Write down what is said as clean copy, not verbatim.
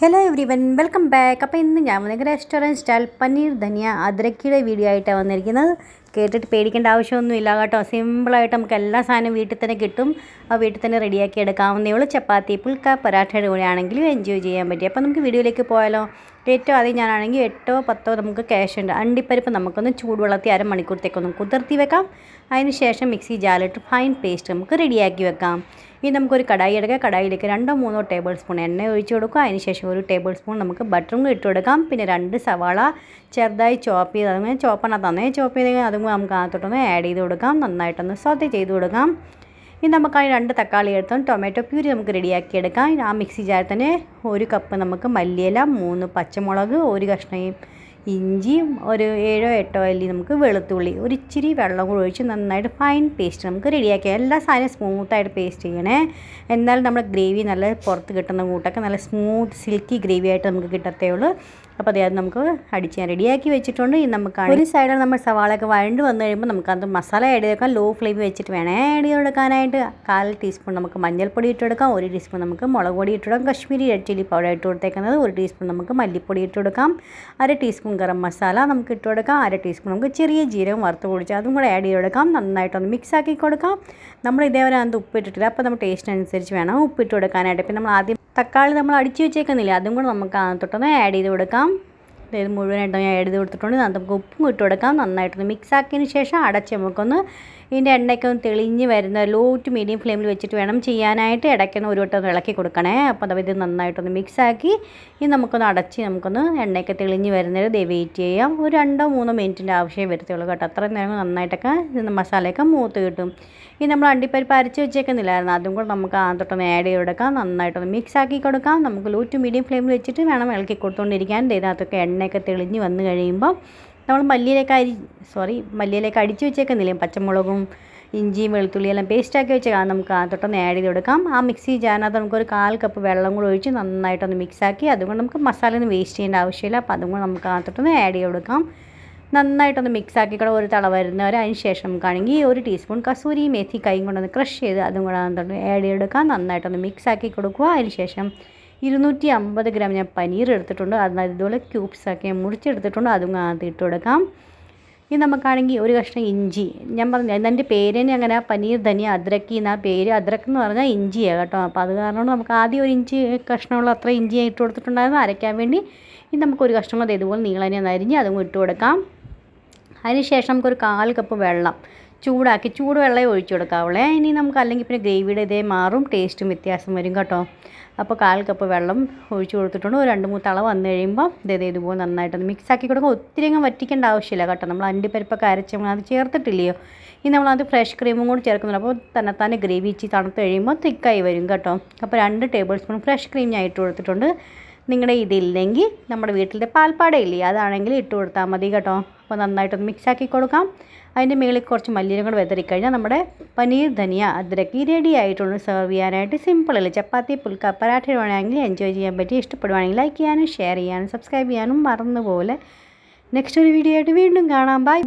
Hello every one welcome back. അപ്പോൾ ഇന്ന് ഞാൻ വന്നിരിക്കുന്ന റെസ്റ്റോറൻറ്റ് സ്റ്റൈൽ പനീർ ധനിയ അദ്രക്കിയുടെ വീഡിയോ ആയിട്ടാണ് വന്നിരിക്കുന്നത്. കേട്ടിട്ട് പേടിക്കേണ്ട ആവശ്യമൊന്നുമില്ല കേട്ടോ. സിമ്പിളായിട്ട് നമുക്ക് എല്ലാ സാധനവും വീട്ടിൽ തന്നെ കിട്ടും. ആ വീട്ടിൽ തന്നെ റെഡിയാക്കി എടുക്കാവുന്നേ ഉള്ളൂ. ചപ്പാത്തി പുൽക്ക പരാഠയുടെ കൂടെ ആണെങ്കിലും എൻജോയ് ചെയ്യാൻ പറ്റി. അപ്പോൾ നമുക്ക് വീഡിയോയിലേക്ക് പോയാലോ. ഏറ്റവും ആദ്യം ഞാനാണെങ്കിൽ 8-10 നമുക്ക് ക്യാഷ് ഉണ്ട്. അണ്ടിപ്പരിപ്പ് നമുക്കൊന്ന് ചൂടുവെള്ളത്തിൽ അരമണിക്കൂറത്തേക്കൊന്ന് കുതിർത്തി വെക്കാം. അതിന് ശേഷം മിക്സി ജാറിലിട്ട് ഫൈൻ പേസ്റ്റ് നമുക്ക് റെഡിയാക്കി വെക്കാം. ഇനി നമുക്കൊരു കടായി എടുക്കാം. കടായിലേക്ക് 2-3 ടേബിൾ സ്പൂൺ എണ്ണ ഒഴിച്ച് കൊടുക്കുക. അതിന് ശേഷം 1 ടേബിൾ സ്പൂൺ നമുക്ക് ബട്ടറും ഇട്ട് കൊടുക്കാം. പിന്നെ 2 സവാള ചെറുതായി ചോപ്പ് ചെയ്ത് അങ്ങനെ ചോപ്പ് ചെയ്ത് അതും നമുക്ക് അകത്തോട്ടൊന്ന് ആഡ് ചെയ്ത് കൊടുക്കാം. നന്നായിട്ടൊന്ന് സോത്തെ ചെയ്ത് കൊടുക്കാം. ഇനി നമുക്ക് 2 തക്കാളി എടുത്തും ടൊമാറ്റോ പ്യൂരി നമുക്ക് റെഡിയാക്കി എടുക്കാം. ആ മിക്സി ജാറിൽ തന്നെ 1 കപ്പ് നമുക്ക് മല്ലിയില, 3 പച്ചമുളക്, 1 കഷ്ണം ഇഞ്ചി, ഒരു 7-8 അല്ലി നമുക്ക് വെളുത്തുള്ളി, ഒരു ഇച്ചിരി വെള്ളം കൂടി ഒഴിച്ച് നന്നായിട്ട് ഫൈൻ പേസ്റ്റ് നമുക്ക് റെഡിയാക്കി. എല്ലാ സാധനവും സ്മൂത്തായിട്ട് പേസ്റ്റ് ചെയ്യണേ. എന്നാലും നമ്മുടെ ഗ്രേവി നല്ല പുറത്ത് കിട്ടുന്ന കൂട്ടൊക്കെ നല്ല സ്മൂത്ത് സിൽക്കി ഗ്രേവി ആയിട്ട് നമുക്ക് കിട്ടത്തേ ഉള്ളൂ. അപ്പോൾ അത് നമുക്ക് അടിച്ച് ഞാൻ റെഡിയാക്കി വെച്ചിട്ടുണ്ട്. ഇനി നമുക്ക് ഒരു സൈഡിൽ നമ്മൾ സവാളയൊക്കെ വഴണ്ട് വന്നു കഴിയുമ്പോൾ നമുക്കത് മസാല ആഡ് ചെയ്ത് വെക്കാം. ലോ ഫ്ലെയിം വെച്ചിട്ട് വേണേ ആഡ് ചെയ്ത് കൊടുക്കാനായിട്ട്. 1/4 ടീസ്പൂൺ നമുക്ക് മഞ്ഞൾപ്പൊടി ഇട്ട് കൊടുക്കാം. 1 ടീസ്പൂൺ നമുക്ക് മുളക് പൊടി ഇട്ട് കൊടുക്കാം. കശ്മീരി റെഡ് ചില്ലി പൗഡർ ഇട്ട് കൊടുത്തേക്കുന്നത്. 1 ടീസ്പൂൺ നമുക്ക് മല്ലിപ്പൊടി ഇട്ട് കൊടുക്കാം. 1/2 ടീസ്പൂൺ ഗരം മസാല നമുക്ക് ഇട്ട് കൊടുക്കാം. 1/2 ടീസ്പൂൺ നമുക്ക് ചെറിയ ജീരകം വറുത്ത് പൊടിച്ച് അതും കൂടെ ആഡ് ചെയ്ത് കൊടുക്കാം. നന്നായിട്ടൊന്ന് മിക്സ് ആക്കി കൊടുക്കാം. നമ്മൾ ഇതേവരെ അത് ഉപ്പിട്ടിട്ടില്ല. അപ്പോൾ നമ്മൾ ടേസ്റ്റിനനുസരിച്ച് വേണം ഉപ്പിട്ട് കൊടുക്കാനായിട്ട്. പിന്നെ നമ്മൾ ആദ്യം തക്കാളി നമ്മൾ അടിച്ച് വെച്ചേക്കുന്നില്ല, അതും കൂടെ നമുക്ക് അകത്തോട്ടൊന്ന് ആഡ് ചെയ്ത് കൊടുക്കാം. ഇത് മുഴുവനായിട്ട് ഞാൻ ആഡ് ചെയ്ത് കൊടുത്തിട്ടുണ്ട്. നമുക്ക് ഉപ്പും ഇട്ട് കൊടുക്കാം. നന്നായിട്ടൊന്ന് മിക്സ് ആക്കിയതിന് ശേഷം അടച്ച് നമുക്കൊന്ന് ഇതിൻ്റെ എണ്ണയൊക്കെ ഒന്ന് തെളിഞ്ഞ് വരുന്ന ലോ ടു മീഡിയം ഫ്ലെയിമിൽ വെച്ചിട്ട് വേണം ചെയ്യാനായിട്ട്. ഇടയ്ക്കൊന്ന് ഒരു വട്ടം ഒന്ന് ഇളക്കി കൊടുക്കണേ. അപ്പോൾ ഇത് നന്നായിട്ടൊന്ന് മിക്സ് ആക്കി ഇനി നമുക്കൊന്ന് അടച്ച് നമുക്കൊന്ന് എണ്ണയൊക്കെ തെളിഞ്ഞ് വരുന്നവരെ വെയിറ്റ് ചെയ്യാം. ഒരു 2-3 മിനിറ്റിൻ്റെ ആവശ്യമേ വരത്തുള്ളൂ കേട്ടോ. അത്രയും നേരം നന്നായിട്ടൊക്കെ മസാലയൊക്കെ മൂത്ത് കിട്ടും. ഇനി നമ്മൾ അണ്ടിപ്പരിപ്പ് അരച്ച് വെച്ചേക്കുന്നില്ലായിരുന്നു, അതും കൂടെ നമുക്ക് ആദ്യത്തൊന്ന് ആഡ് ചെയ്ത് കൊടുക്കാം. നന്നായിട്ടൊന്ന് മിക്സ് ആക്കി കൊടുക്കാം. നമുക്ക് ലോ ടു മീഡിയം ഫ്ലെയിമിൽ വെച്ചിട്ട് വേണം ഇളക്കി കൊടുത്തുകൊണ്ടിരിക്കാൻ. ഇതിനകത്തൊക്കെ എണ്ണയൊക്കെ തെളിഞ്ഞ് വന്ന് കഴിയുമ്പോൾ നമ്മൾ മല്ലിയിലേക്ക് അടിച്ച് വെച്ചേക്കുന്നില്ലേ, പച്ചമുളകും ഇഞ്ചിയും വെളുത്തുള്ളി എല്ലാം പേസ്റ്റാക്കി വെച്ചേക്കാം. നമുക്ക് അകത്തോട്ടൊന്ന് ആഡ് ചെയ്ത് കൊടുക്കാം. ആ മിക്സി ജാറിനകത്ത് നമുക്കൊരു 1/4 കപ്പ് വെള്ളം കൂടെ ഒഴിച്ച് നന്നായിട്ടൊന്ന് മിക്സാക്കി അതുകൊണ്ട് നമുക്ക് മസാലയൊന്നും വേസ്റ്റ് ചെയ്യേണ്ട ആവശ്യമില്ല. അപ്പോൾ അതും കൂടെ നമുക്ക് അകത്തോട്ടൊന്ന് ആഡ് ചെയ്ത് കൊടുക്കാം. നന്നായിട്ടൊന്ന് മിക്സാക്കി കൂടെ ഒരു തള വരുന്നവരെ. അതിന് ശേഷം നമുക്കാണെങ്കിൽ 1 ടീസ്പൂൺ കസൂരി മേത്തി കൈ കൊണ്ടൊന്ന് ക്രഷ് ചെയ്ത് അതും കൂടെ അകത്തോട്ട് ആഡ് ചെയ്തെടുക്കാം. നന്നായിട്ടൊന്ന് മിക്സാക്കി കൊടുക്കുക. അതിന് ശേഷം 250 ഗ്രാം ഞാൻ പനീർ എടുത്തിട്ടുണ്ട്. അത് ഇതുപോലെ ക്യൂബ്സാക്കി മുറിച്ചെടുത്തിട്ടുണ്ട്. അതും അകത്ത് ഇട്ട് കൊടുക്കാം. ഇനി നമുക്കാണെങ്കിൽ 1 കഷ്ണം ഇഞ്ചി, ഞാൻ പറഞ്ഞു എൻ്റെ പേര് തന്നെ അങ്ങനെ പനീർ ധനിയ അദ്രക്കി എന്നാ പേര്. അദ്രക്ക് എന്ന് പറഞ്ഞാൽ ഇഞ്ചിയാണ് കേട്ടോ. അപ്പോൾ അത് കാരണം നമുക്ക് ആദ്യം 1 ഇഞ്ച് കഷ്ണമുള്ള അത്ര ഇഞ്ചി ഇട്ട് കൊടുത്തിട്ടുണ്ടായിരുന്നു അരയ്ക്കാൻ വേണ്ടി. ഇനി നമുക്ക് 1 കഷ്ണം അത് ഇതുപോലെ നീളനെ അരിഞ്ഞ് അതും ഇട്ട് കൊടുക്കാം. അതിന് ശേഷം നമുക്കൊരു 1/4 കപ്പ് വെള്ളം ചൂടാക്കി ചൂടുവെള്ളം ഒഴിച്ചു കൊടുക്കാവുള്ളേ. ഇനി നമുക്ക് അല്ലെങ്കിൽ പിന്നെ ഗ്രേവിയുടെ ഇതേ മാറും, ടേസ്റ്റും വ്യത്യാസം വരും കേട്ടോ. അപ്പോൾ 1/4 കപ്പ് വെള്ളം ഒഴിച്ചു കൊടുത്തിട്ടുണ്ട്. ഒരു 2-3 തള വന്നു കഴിയുമ്പോൾ ഇതുപോലെ നന്നായിട്ടൊന്ന് മിക്സ് ആക്കി കൊടുക്കുക. ഒത്തിരി അങ്ങ് വറ്റിക്കേണ്ട ആവശ്യമില്ല കേട്ടോ. നമ്മൾ അണ്ടിപ്പരിപ്പൊക്കെ അരച്ച് നമ്മൾ അത് ചേർത്തിട്ടില്ലയോ. ഇനി നമ്മളത് ഫ്രഷ് ക്രീമും കൂടി ചേർക്കുന്നുണ്ട്. അപ്പോൾ തന്നെത്താനെ ഗ്രേവി ഇച്ചിരി തണുത്ത് കഴിയുമ്പോൾ തിക്കായി വരും കേട്ടോ. അപ്പോൾ 2 ടേബിൾ സ്പൂൺ ഫ്രഷ് ക്രീം ഞാൻ ഇട്ട് കൊടുത്തിട്ടുണ്ട്. നിങ്ങളുടെ ഇതില്ലെങ്കിൽ നമ്മുടെ വീട്ടിലത്തെ പാൽപ്പാടയില്ലേ, അതാണെങ്കിൽ ഇട്ട് കൊടുത്താൽ മതി കേട്ടോ. അപ്പോൾ നന്നായിട്ടൊന്ന് മിക്സാക്കി കൊടുക്കാം. അതിൻ്റെ മുകളിൽ കുറച്ച് മല്ലിയിലും കൂടെ വെതറിക്കഴിഞ്ഞാൽ നമ്മുടെ പനീർ ധനിയ അദ്രക്കി റെഡി ആയിട്ടുണ്ട്. സെർവ് ചെയ്യാനായിട്ട് സിമ്പിളല്ലേ. ചപ്പാത്തി പുൽക്ക പരാഠ വേണമെങ്കിൽ എൻജോയ് ചെയ്യാൻ പറ്റി. ഇഷ്ടപ്പെടുവാണെങ്കിൽ ലൈക്ക് ചെയ്യാനും ഷെയർ ചെയ്യാനും സബ്സ്ക്രൈബ് ചെയ്യാനും മറന്നുപോലെ. നെക്സ്റ്റ് ഒരു വീഡിയോ ആയിട്ട് വീണ്ടും കാണാം. ബൈ.